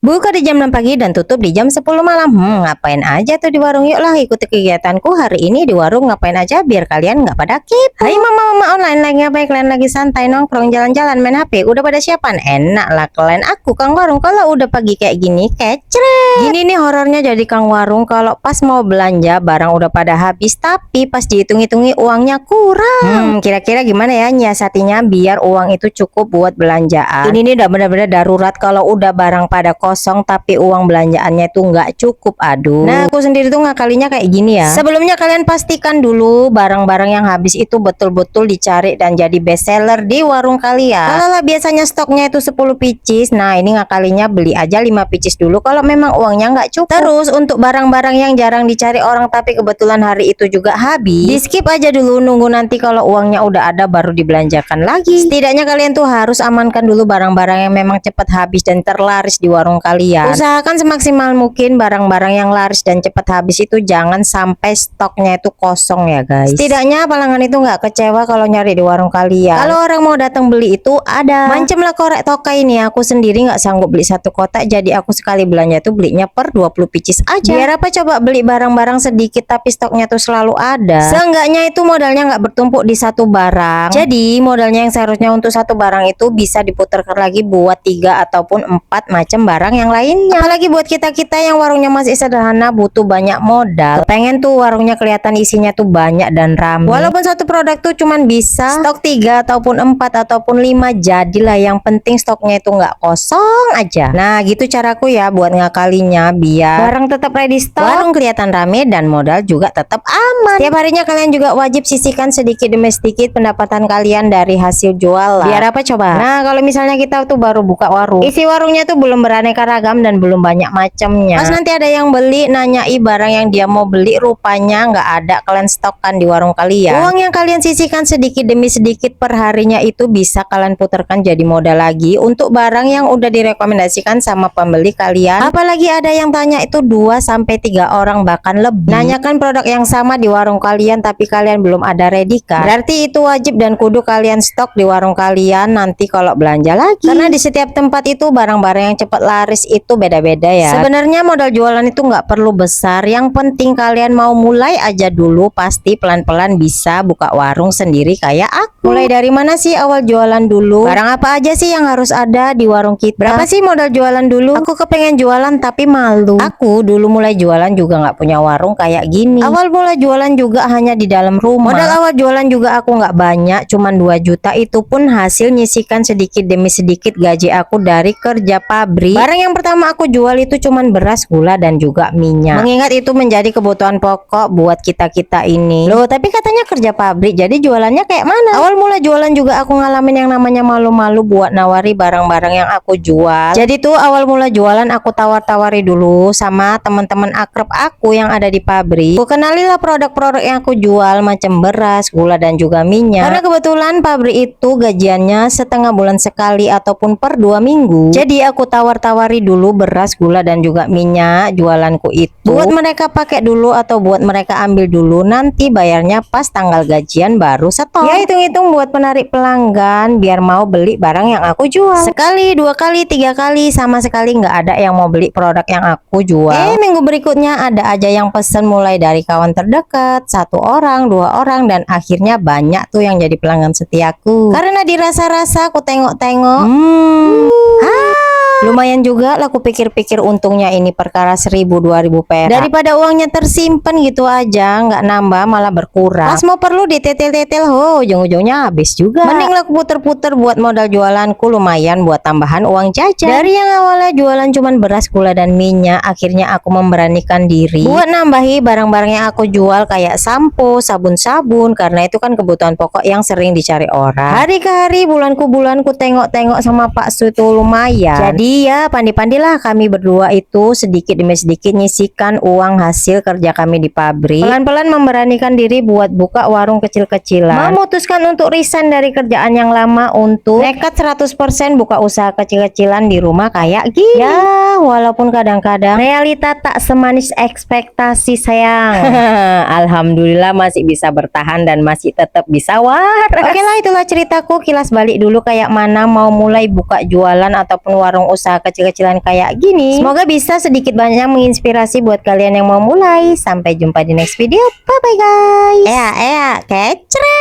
Buka di jam 6 pagi dan tutup di jam 10 malam. Ngapain aja tuh di warung? Yuklah ikuti kegiatanku hari ini di warung. Ngapain aja biar kalian nggak pada kepo. Hai mama-mama online, lagi ngapain kalian? Lagi santai nongkrong, jalan-jalan, main HP. Udah pada siapan? Enak lah kalian. Aku Kang Warung kalau udah pagi kayak gini kecret. Gini nih horornya jadi Kang Warung kalau pas mau belanja barang udah pada habis, tapi pas dihitung-hitungi uangnya kurang. Kira-kira gimana ya nyiasatinya biar uang itu cukup buat belanjaan? Ini nih udah bener-bener darurat kalau udah barang pada kosong tapi uang belanjaannya itu nggak cukup. Aduh. Nah, aku sendiri tuh ngakalinya kayak gini ya. Sebelumnya kalian pastikan dulu barang-barang yang habis itu betul-betul dicari dan jadi best seller di warung kalian. Kalau biasanya stoknya itu 10 pieces, nah ini ngakalinya beli aja 5 pieces dulu kalau memang uangnya nggak cukup. Terus untuk barang-barang yang jarang dicari orang tapi kebetulan hari itu juga habis, di skip aja dulu, nunggu nanti kalau uangnya udah ada baru dibelanjakan lagi. Setidaknya kalian tuh harus amankan dulu barang-barang yang memang cepat habis dan terlaris di warung kalian. Usahakan semaksimal mungkin barang-barang yang laris dan cepat habis itu jangan sampai stoknya itu kosong ya guys. Setidaknya pelanggan itu nggak kecewa kalau nyari di warung kalian. Kalau orang mau datang beli itu ada. Macam lah korek tokai ini, aku sendiri nggak sanggup beli satu kotak, jadi aku sekali belanja tuh belinya per 20 pieces aja. Biar apa coba beli barang-barang sedikit tapi stoknya tuh selalu ada. Seenggaknya itu modalnya nggak bertumpuk di satu barang. Jadi modalnya yang seharusnya untuk satu barang itu bisa diputarkan lagi buat 3 ataupun 4 macam barang yang lainnya. Apalagi buat kita-kita yang warungnya masih sederhana butuh banyak modal. Pengen tuh warungnya kelihatan isinya tuh banyak dan ramai. Walaupun satu produk tuh cuman bisa stok 3 ataupun 4 ataupun 5, jadilah yang penting stoknya itu nggak kosong aja. Nah gitu caraku ya buat ngakalinya biar barang tetap ready stock, warung kelihatan rame dan modal juga tetap aman. Tiap harinya kalian juga wajib sisihkan sedikit demi sedikit pendapatan kalian dari hasil jualan. Biar apa coba? Nah kalau misalnya kita tuh baru buka warung, isi warungnya tuh belum beraneka ragam dan belum banyak macamnya. Pas nanti ada yang beli nanyai barang yang dia mau beli rupanya nggak ada kalian stokkan di warung kalian. Uang yang kalian sisihkan sedikit demi sedikit per harinya itu bisa kalian putarkan jadi modal lagi untuk barang yang udah direkomendasikan sama pembeli kalian. Apalagi ada yang tanya itu 2-3 orang bahkan lebih nanyakan produk yang sama di warung kalian tapi kalian belum ada ready kan. Berarti itu wajib dan kudu kalian stok di warung kalian nanti kalau belanja lagi. Karena di setiap tempat itu barang-barang yang cepat laris itu beda-beda ya. Sebenarnya modal jualan itu nggak perlu besar, yang penting kalian mau mulai aja dulu, pasti pelan-pelan bisa buka warung sendiri kayak aku. Mulai dari mana sih awal jualan dulu? Barang apa aja sih yang harus ada di warung kita? Berapa sih modal jualan dulu? Aku kepengen jualan tapi malu. Aku dulu mulai jualan juga nggak punya warung kayak gini. Awal mulai jualan juga hanya di dalam rumah. Modal awal jualan juga aku nggak banyak, cuman 2 juta, itu pun hasil nyisikan sedikit demi sedikit gaji aku dari kerja pabrik. Barang yang pertama aku jual itu cuman beras, gula dan juga minyak. Mengingat itu menjadi kebutuhan pokok buat kita-kita ini. Loh, tapi katanya kerja pabrik, jadi jualannya kayak mana? Awal mulai jualan juga aku ngalamin yang namanya malu-malu buat nawari barang-barang yang aku jual. Jadi tuh awal mulai jualan aku tawar-tawari dulu sama teman-teman akrab aku yang ada di pabrik. Aku kenalilah produk-produk yang aku jual macam beras, gula dan juga minyak. Karena kebetulan pabrik itu gajiannya setengah bulan sekali ataupun per 2 minggu. Jadi aku tawar-tawari dulu beras, gula dan juga minyak jualanku itu buat mereka pakai dulu atau buat mereka ambil dulu, nanti bayarnya pas tanggal gajian baru setor. Ya hitung-hitung buat penarik pelanggan biar mau beli barang yang aku jual. Sekali, 2 kali, 3 kali sama sekali nggak ada yang mau beli produk yang aku jual. Minggu berikutnya ada aja yang pesen, mulai dari kawan terdekat, 1 orang, 2 orang, dan akhirnya banyak tuh yang jadi pelanggan setiaku. Karena dirasa-rasa aku tengok-tengok, lumayan juga lah, aku pikir-pikir untungnya ini perkara 1000-2000 perak. Daripada uangnya tersimpan gitu aja nggak nambah malah berkurang. Pas mau perlu ditetel-tetel, ujung-ujungnya habis juga. Mending lah aku puter-puter buat modal jualanku, lumayan buat tambahan uang jajan. Dari yang awalnya jualan cuman beras, gula dan minyak, akhirnya aku memberanikan diri buat nambahi barang-barang yang aku jual kayak sampo, sabun-sabun, karena itu kan kebutuhan pokok yang sering dicari orang. Hari ke hari, bulanku tengok-tengok sama Pak Su itu lumayan. Jadi ya pandai-pandailah kami berdua itu sedikit demi sedikit nyisikan uang hasil kerja kami di pabrik. Pelan-pelan memberanikan diri buat buka warung kecil-kecilan. Memutuskan untuk resign dari kerjaan yang lama untuk nekat 100% buka usaha kecil-kecilan di rumah kayak gini. Ya walaupun kadang-kadang realita tak semanis ekspektasi sayang. Alhamdulillah masih bisa bertahan dan masih tetap bisa waras. Oke lah, itulah ceritaku kilas balik dulu kayak mana mau mulai buka jualan ataupun warung usaha kecil-kecilan kayak gini. Semoga bisa sedikit banyak menginspirasi buat kalian yang mau mulai. Sampai jumpa di next video. Bye bye guys. Kecre.